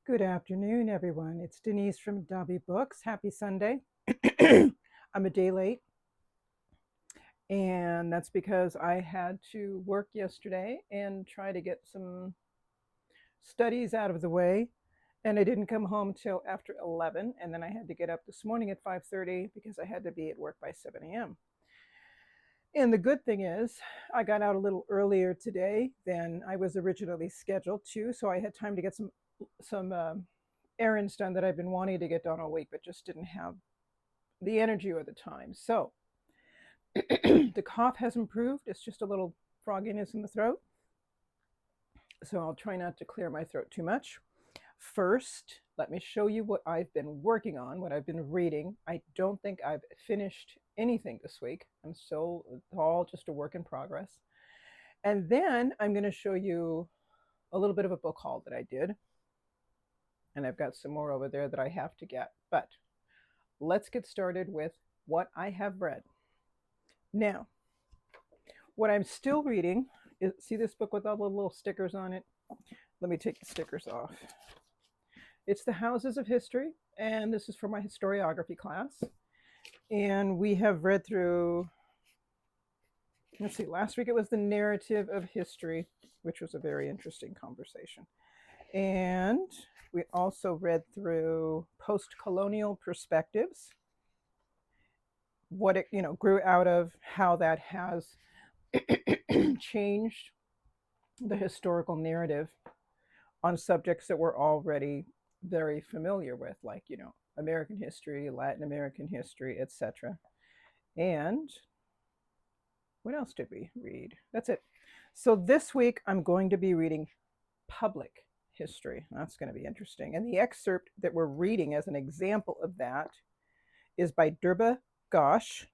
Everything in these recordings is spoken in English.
Good afternoon, everyone. It's Denise from Gabi Books. Happy Sunday. I'm a day late, and that's because I had to work yesterday and try to get some studies out of the way. And I didn't come home till after 11, and then I had to get up this morning at 5:30 because I had to be at work by 7 a.m. And the good thing is, I got out a little earlier today than I was originally scheduled to, so I had time to get some errands done that I've been wanting to get done all week, but just didn't have the energy or the time. So the cough has improved. It's just a little frogginess in the throat. So I'll try not to clear my throat too much. First, let me show you what I've been working on, what I've been reading. I don't think I've finished anything this week. I'm still all just a work in progress. And then I'm going to show you a little bit of a book haul that I did. And I've got some more over there that I have to get. But let's get started with what I have read. Now, what I'm still reading is, see this book with all the little stickers on it? Let me take the stickers off. It's The Houses of History, and this is for my historiography class. And we have read through, let's see, last week it was the narrative of history, which was a very interesting conversation. And we also read through post-colonial perspectives, what it grew out of, how that has changed the historical narrative on subjects that we're already very familiar with, like American history, Latin American history, etc. And what else did we read? That's it. So this week I'm going to be reading public history. That's going to be interesting. And the excerpt that we're reading as an example of that is by Durba Ghosh,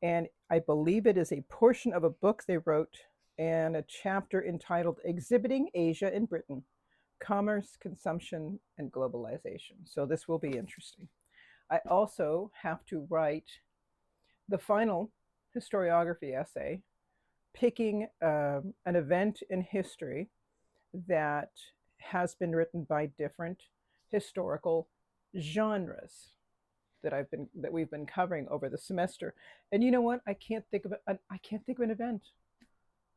and I believe it is a portion of a book they wrote and a chapter entitled Exhibiting Asia in Britain, Commerce, Consumption, and Globalization. So this will be interesting. I also have to write the final historiography essay, picking an event in history that has been written by different historical genres that we've been covering over the semester. And you know what? I can't think of an event.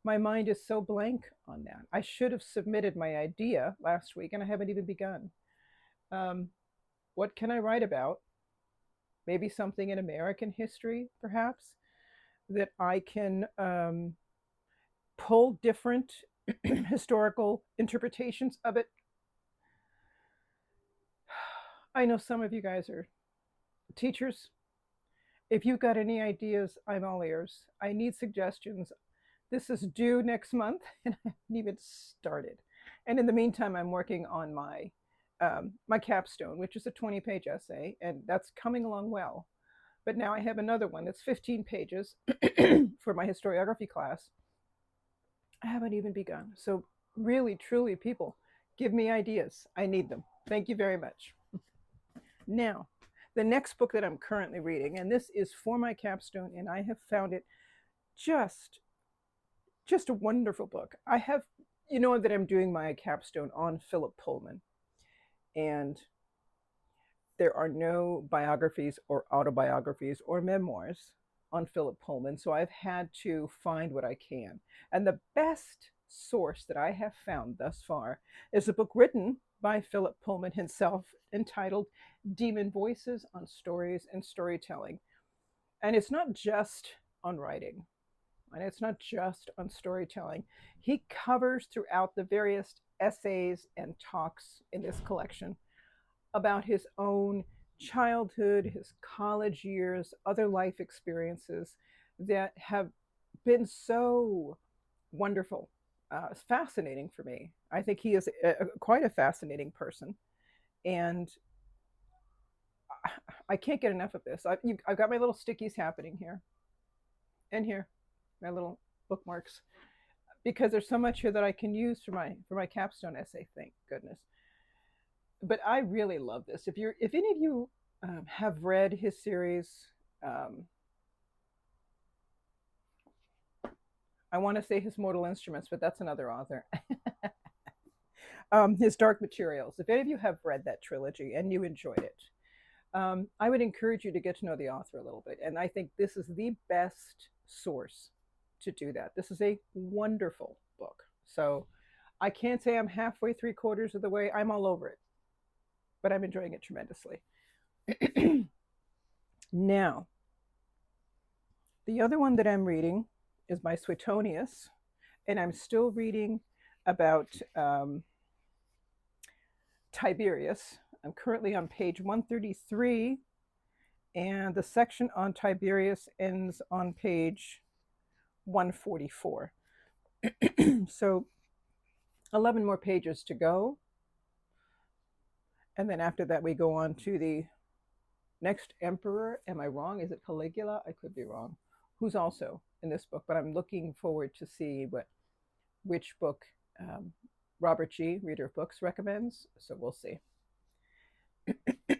My mind is so blank on that. I should have submitted my idea last week, and I haven't even begun. What can I write about? Maybe something in American history, perhaps, that I can pull different historical interpretations of it. I know some of you guys are teachers. If you've got any ideas, I'm all ears. I need suggestions. This is due next month, and I haven't even started. And in the meantime, I'm working on my capstone, which is a 20-page essay, and that's coming along well. But now I have another one that's 15 pages for my historiography class. I haven't even begun. So really, truly, people, give me ideas. I need them. Thank you very much. Now, the next book that I'm currently reading, and this is for my capstone, and I have found it just a wonderful book. I have, that I'm doing my capstone on Philip Pullman, and there are no biographies or autobiographies or memoirs on Philip Pullman, so I've had to find what I can. And the best source that I have found thus far is a book written by Philip Pullman himself entitled Demon Voices on Stories and Storytelling. And it's not just on writing, and it's not just on storytelling. He covers throughout the various essays and talks in this collection about his own childhood, his college years, other life experiences that have been so wonderful, fascinating for me. I think he is quite a fascinating person, and I can't get enough of this. I've got my little stickies happening here and here, my little bookmarks, because there's so much here that I can use for my capstone essay. Thank goodness. But I really love this. If any of you have read his series, I want to say His Mortal Instruments, but that's another author. his Dark Materials. If any of you have read that trilogy and you enjoyed it, I would encourage you to get to know the author a little bit. And I think this is the best source to do that. This is a wonderful book. So I can't say I'm halfway, three quarters of the way. I'm all over it, but I'm enjoying it tremendously. Now, the other one that I'm reading is by Suetonius, and I'm still reading about Tiberius. I'm currently on page 133, and the section on Tiberius ends on page 144. So 11 more pages to go. And then after that, we go on to the next emperor. Am I wrong? Is it Caligula? I could be wrong. Who's also in this book, but I'm looking forward to see which book Robert G., reader of books, recommends. So we'll see.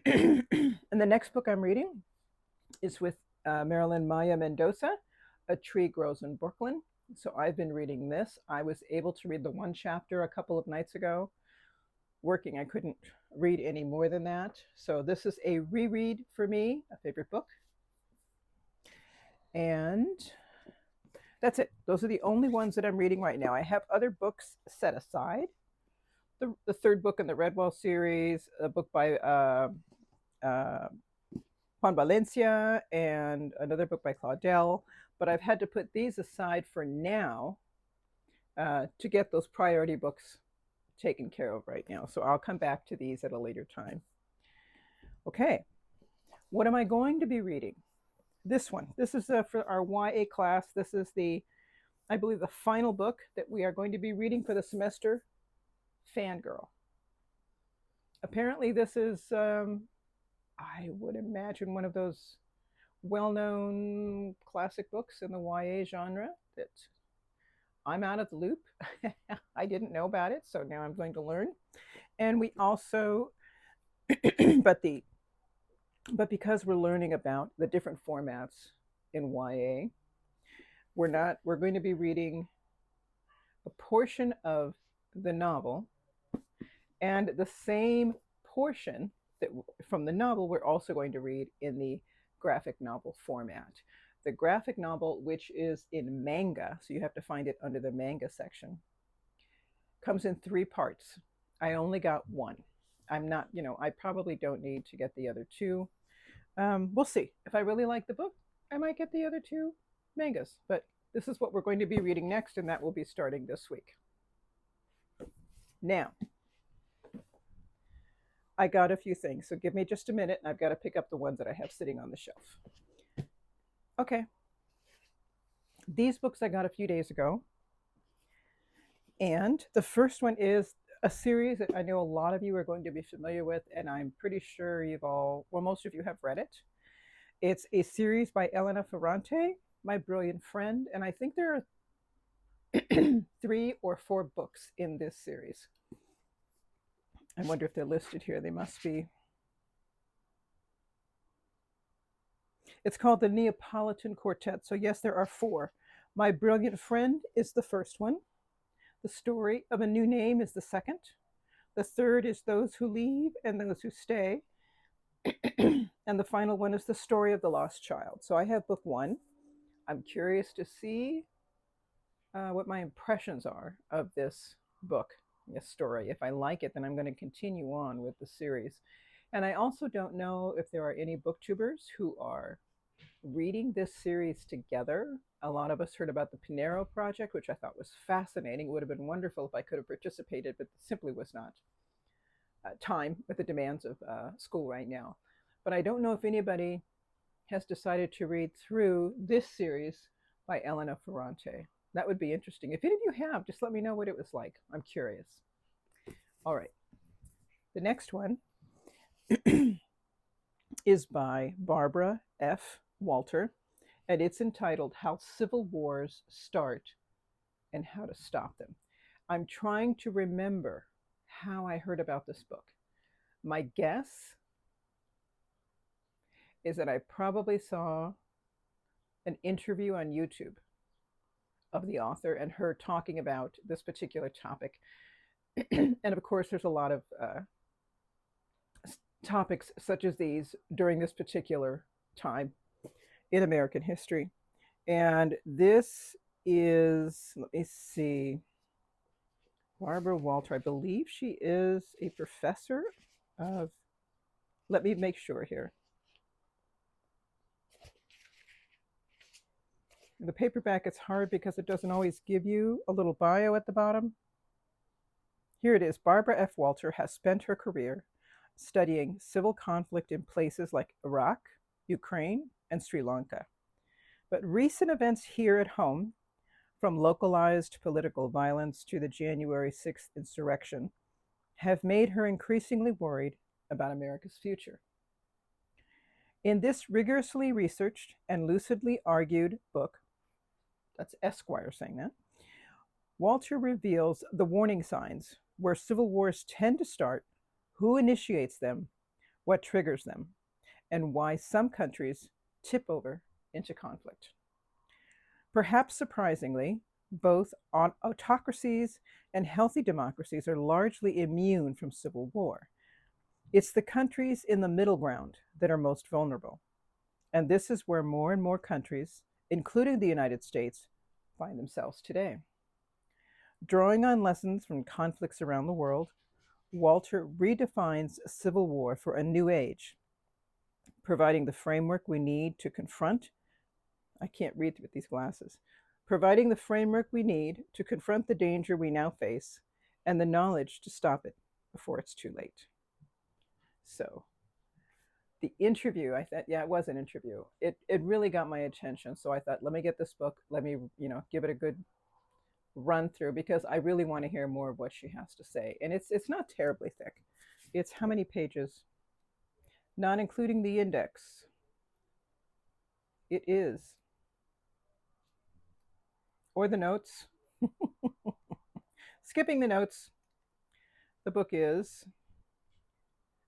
And the next book I'm reading is with Marilyn Maya Mendoza, A Tree Grows in Brooklyn. So I've been reading this. I was able to read the one chapter a couple of nights ago. Working, I couldn't read any more than that. So this is a reread for me, a favorite book. And that's it. Those are the only ones that I'm reading right now. I have other books set aside. The third book in the Redwell series, a book by Juan Valencia, and another book by Claudel. But I've had to put these aside for now to get those priority books taken care of right now. So I'll come back to these at a later time. Okay, what am I going to be reading? This one. This is for our YA class. This is I believe, the final book that we are going to be reading for the semester, Fangirl. Apparently this is, I would imagine, one of those well-known classic books in the YA genre that I'm out of the loop. I didn't know about it, so now I'm going to learn. And we also, but because we're learning about the different formats in YA, we're going to be reading a portion of the novel, and the same portion from the novel we're also going to read in the graphic novel format. The graphic novel, which is in Manga, so you have to find it under the Manga section, comes in 3 parts. I only got 1. I'm not, I probably don't need to get the other 2. We'll see. If I really like the book, I might get the other 2 mangas. But this is what we're going to be reading next, and that will be starting this week. Now, I got a few things, so give me just a minute, and I've got to pick up the ones that I have sitting on the shelf. Okay. These books I got a few days ago. And the first one is a series that I know a lot of you are going to be familiar with, and I'm pretty sure most of you have read it. It's a series by Elena Ferrante, my brilliant friend, and I think there are 3 or 4 books in this series. I wonder if they're listed here. They must be. It's called the Neapolitan Quartet. So yes, there are 4. My Brilliant Friend is the first one. The Story of a New Name is the second. The third is Those Who Leave and Those Who Stay. And the final one is The Story of the Lost Child. So I have book 1. I'm curious to see what my impressions are of this book, this story. If I like it, then I'm going to continue on with the series. And I also don't know if there are any booktubers who are reading this series together. A lot of us heard about the Perennial project, which I thought was fascinating. It would have been wonderful if I could have participated, but simply was not time with the demands of school right now. But I don't know if anybody has decided to read through this series by Elena Ferrante. That would be interesting. If any of you have, just let me know what it was like. I'm curious. All right. The next one is by Barbara F. Walter, and it's entitled How Civil Wars Start and How to Stop Them. I'm trying to remember how I heard about this book. My guess is that I probably saw an interview on YouTube of the author and her talking about this particular topic. And of course, there's a lot of topics such as these during this particular time in American history. And this is, let me see, Barbara Walter. I believe she is a professor of, let me make sure here. The paperback, it's hard because it doesn't always give you a little bio at the bottom. Here it is. Barbara F. Walter has spent her career studying civil conflict in places like Iraq, Ukraine, and Sri Lanka. But recent events here at home, from localized political violence to the January 6th insurrection, have made her increasingly worried about America's future. In this rigorously researched and lucidly argued book, that's Esquire saying that, Walter reveals the warning signs where civil wars tend to start, who initiates them, what triggers them, and why some countries tip over into conflict. Perhaps surprisingly, both autocracies and healthy democracies are largely immune from civil war. It's the countries in the middle ground that are most vulnerable. And this is where more and more countries, including the United States, find themselves today. Drawing on lessons from conflicts around the world, Walter redefines civil war for a new age, providing the framework we need to confront. I can't read with these glasses. Providing the framework we need to confront the danger we now face and the knowledge to stop it before it's too late. So, the interview, I thought, yeah, it was an interview. It really got my attention. So I thought, let me get this book. Let me, give it a good run through because I really want to hear more of what she has to say. And it's not terribly thick. It's how many pages? Not including the index. It is, or the notes. Skipping the notes, the book is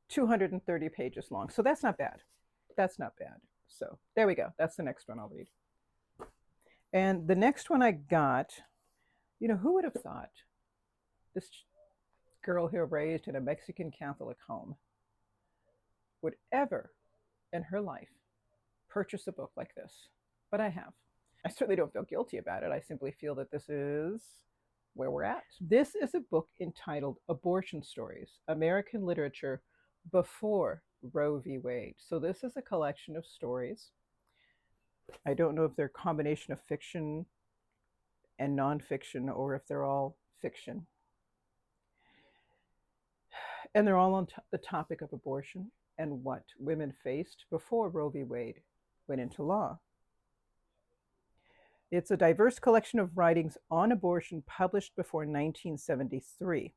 230 pages long. So that's not bad. That's not bad. So there we go. That's the next one I'll read. And the next one I got, who would have thought this girl here raised in a Mexican Catholic home would ever in her life purchase a book like this? But I have. I certainly don't feel guilty about it. I simply feel that this is where we're at. This is a book entitled Abortion Stories, American Literature Before Roe v. Wade. So this is a collection of stories. I don't know if they're a combination of fiction and nonfiction or if they're all fiction. And they're all on the topic of abortion and what women faced before Roe v. Wade went into law. It's a diverse collection of writings on abortion published before 1973.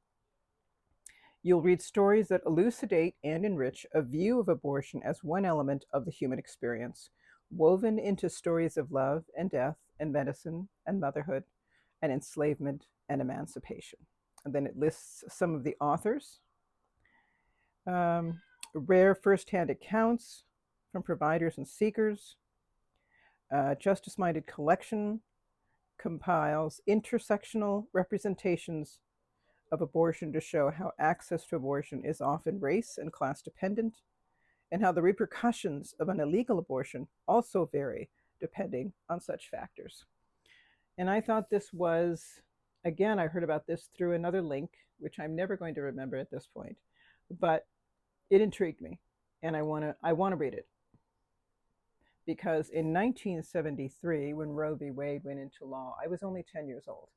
You'll read stories that elucidate and enrich a view of abortion as one element of the human experience, woven into stories of love and death and medicine and motherhood and enslavement and emancipation. And then it lists some of the authors, rare firsthand accounts from providers and seekers. Justice-Minded Collection compiles intersectional representations of abortion to show how access to abortion is often race and class dependent, and how the repercussions of an illegal abortion also vary depending on such factors. And I thought this was, again, I heard about this through another link, which I'm never going to remember at this point, but it intrigued me, and I want to read it. Because in 1973, when Roe v. Wade went into law, I was only 10 years old.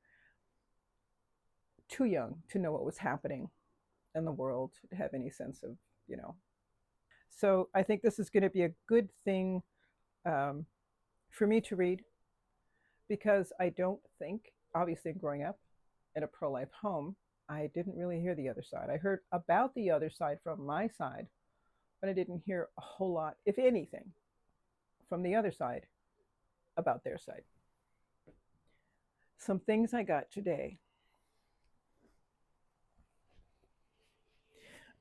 Too young to know what was happening in the world, to have any sense of, So I think this is going to be a good thing for me to read, because I don't think, obviously growing up in a pro-life home, I didn't really hear the other side. I heard about the other side from my side, but I didn't hear a whole lot, if anything, from the other side about their side. Some things I got today.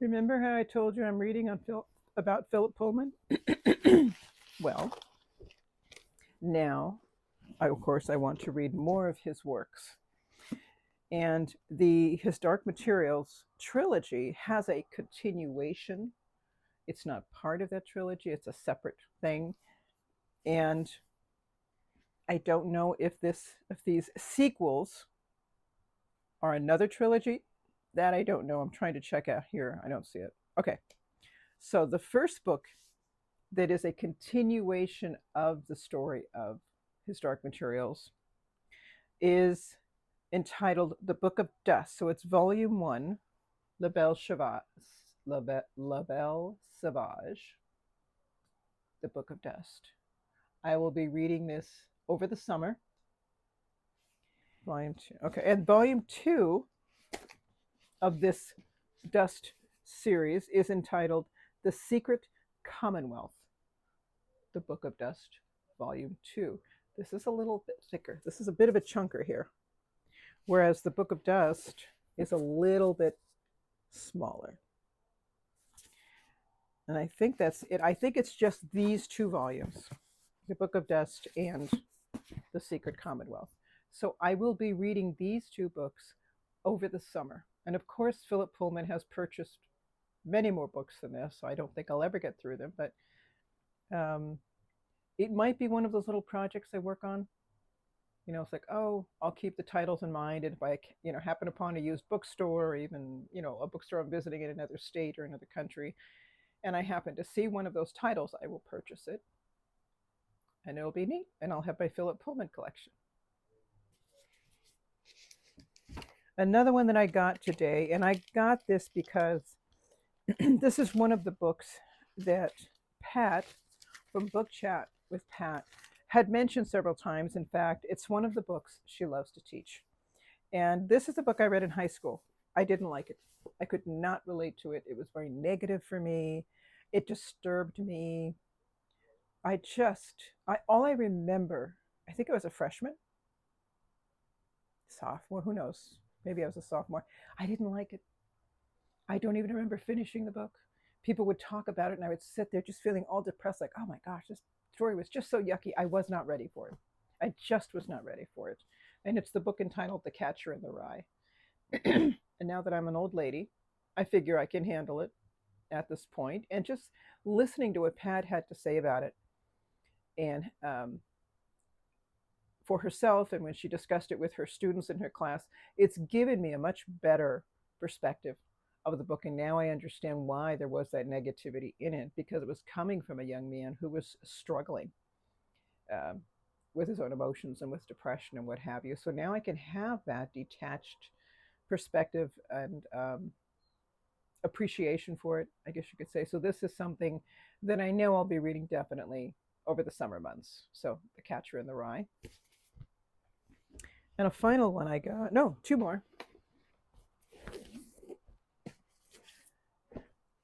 Remember how I told you I'm reading about Philip Pullman? Well, now, of course, I want to read more of his works. And the Historic Materials trilogy has a continuation. It's not part of that trilogy, it's a separate thing. And I don't know if these sequels are another trilogy. That I don't know. I'm trying to check out here. I don't see it. Okay. So the first book that is a continuation of the story of Historic Materials is entitled The Book of Dust. So it's volume 1, La Belle Sauvage, The Book of Dust. I will be reading this over the summer. Volume 2. Okay, and volume 2 of this Dust series is entitled The Secret Commonwealth, The Book of Dust, volume 2. This is a little bit thicker. This is a bit of a chunker here, whereas the Book of Dust is a little bit smaller. And I think that's it. I think it's just these 2 volumes, The Book of Dust and The Secret Commonwealth. So I will be reading these 2 books over the summer. And of course, Philip Pullman has purchased many more books than this, so I don't think I'll ever get through them. But it might be one of those little projects I work on. You know, it's like, oh, I'll keep the titles in mind. And if I, happen upon a used bookstore, or even, a bookstore I'm visiting in another state or another country, and I happen to see one of those titles, I will purchase it. And it'll be neat. And I'll have my Philip Pullman collection. Another one that I got today, and I got this because this is one of the books that Pat from Book Chat with Pat had mentioned several times. In fact, it's one of the books she loves to teach. And this is a book I read in high school. I didn't like it. I could not relate to it. It was very negative for me. It disturbed me. All I remember, I think I was a freshman, sophomore, who knows? Maybe I was a sophomore. I didn't like it. I don't even remember finishing the book. People would talk about it and I would sit there just feeling all depressed, like, oh my gosh, this story was just so yucky. I was not ready for it. I just was not ready for it. And it's the book entitled The Catcher in the Rye. And now that I'm an old lady, I figure I can handle it at this point. And just listening to what Pat had to say about it, and for herself, and when she discussed it with her students in her class, it's given me a much better perspective of the book. And now I understand why there was that negativity in it, because it was coming from a young man who was struggling with his own emotions and with depression and what have you. So now I can have that detached perspective and appreciation for it, I guess you could say. So this is something that I know I'll be reading definitely over the summer months. So The Catcher in the Rye. And a final one I got, no, 2 more.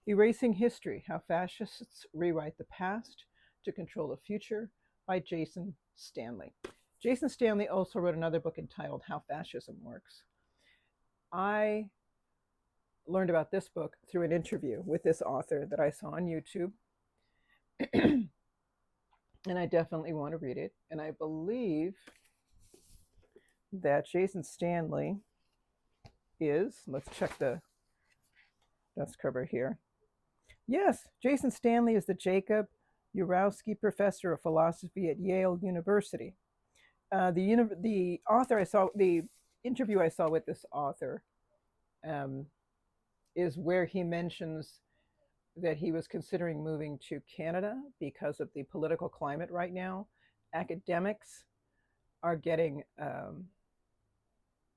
Erasing History, How Fascists Rewrite the Past to Control the Future by Jason Stanley. Jason Stanley also wrote another book entitled How Fascism Works. I learned about this book through an interview with this author that I saw on YouTube. And I definitely want to read it. And I believe that Jason Stanley is, let's check the dust cover here. Yes, Jason Stanley is the Jacob Urowski Professor of Philosophy at Yale University. The interview I saw with this author is where he mentions that he was considering moving to Canada because of the political climate right now. Academics are getting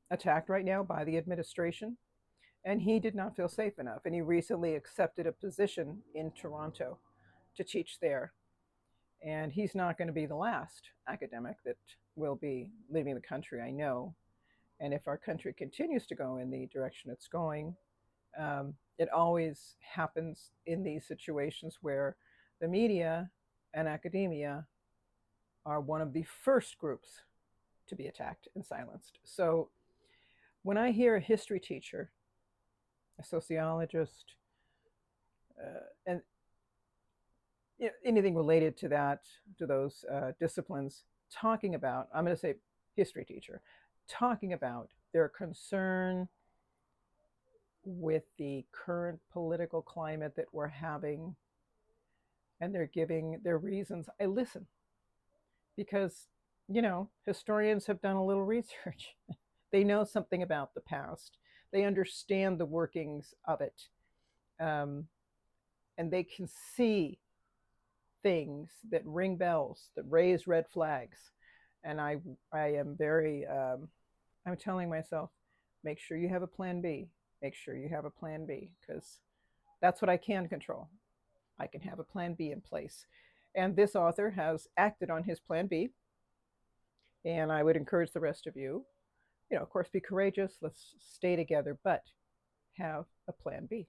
attacked right now by the administration, and he did not feel safe enough. And he recently accepted a position in Toronto to teach there. And he's not going to be the last academic that will be leaving the country, I know. And if our country continues to go in the direction it's going, it always happens in these situations where the media and academia are one of the first groups to be attacked and silenced. So when I hear a history teacher, a sociologist, and anything related to that, to those disciplines, talking about, I'm going to say history teacher, talking about They're concerned with the current political climate that we're having, and they're giving their reasons. I listen because, historians have done a little research. They know something about the past, they understand the workings of it, um, and they can see things that ring bells, that raise red flags. And I am very, I'm telling myself, make sure you have a plan B. Make sure you have a plan B, because that's what I can control. I can have a plan B in place. And this author has acted on his plan B. And I would encourage the rest of you, of course, be courageous. Let's stay together, but have a plan B.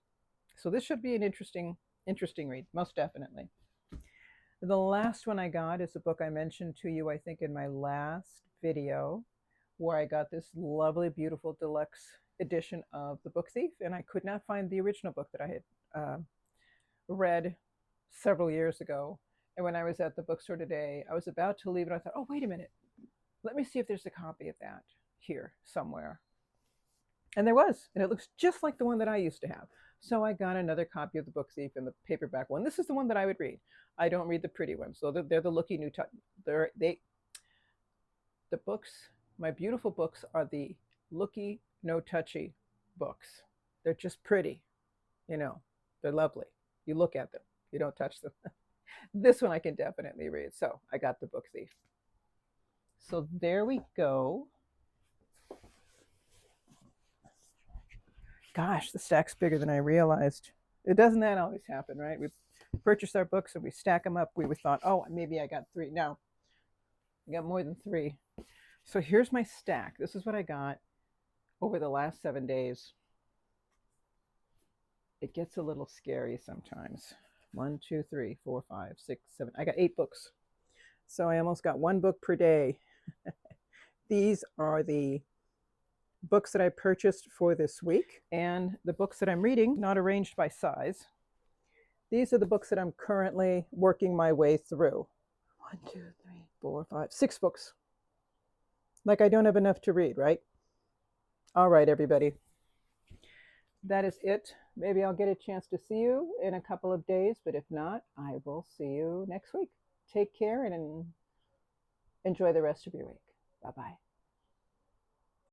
So this should be an interesting read, most definitely. The last one I got is a book I mentioned to you, I think, in my last video, where I got this lovely, beautiful deluxe edition of The Book Thief, and I could not find the original book that I had read several years ago. And when I was at the bookstore today, I was about to leave, and I thought, oh, wait a minute. Let me see if there's a copy of that here somewhere. And there was, and it looks just like the one that I used to have. So I got another copy of The Book Thief in the paperback one. This is the one that I would read. I don't read the pretty ones. So they're the looky new touch. The books, my beautiful books, are the looky, no touchy books. They're just pretty, they're lovely. You look at them, you don't touch them. This one I can definitely read. So I got The Book Thief. So there we go. Gosh, the stack's bigger than I realized. It doesn't that always happen, right? We purchase our books and we stack them up. We thought, oh, maybe I got 3. No, I got more than 3. So here's my stack. This is what I got over the last 7 days. It gets a little scary sometimes. 1, 2, 3, 4, 5, 6, 7. I got 8 books. So I almost got 1 book per day. These are the books that I purchased for this week, and the books that I'm reading, not arranged by size. These are the books that I'm currently working my way through. 1, 2, 3, 4, 5, 6 books. Like I don't have enough to read, right? All right, everybody. That is it. Maybe I'll get a chance to see you in a couple of days, but if not, I will see you next week. Take care and enjoy the rest of your week. Bye-bye.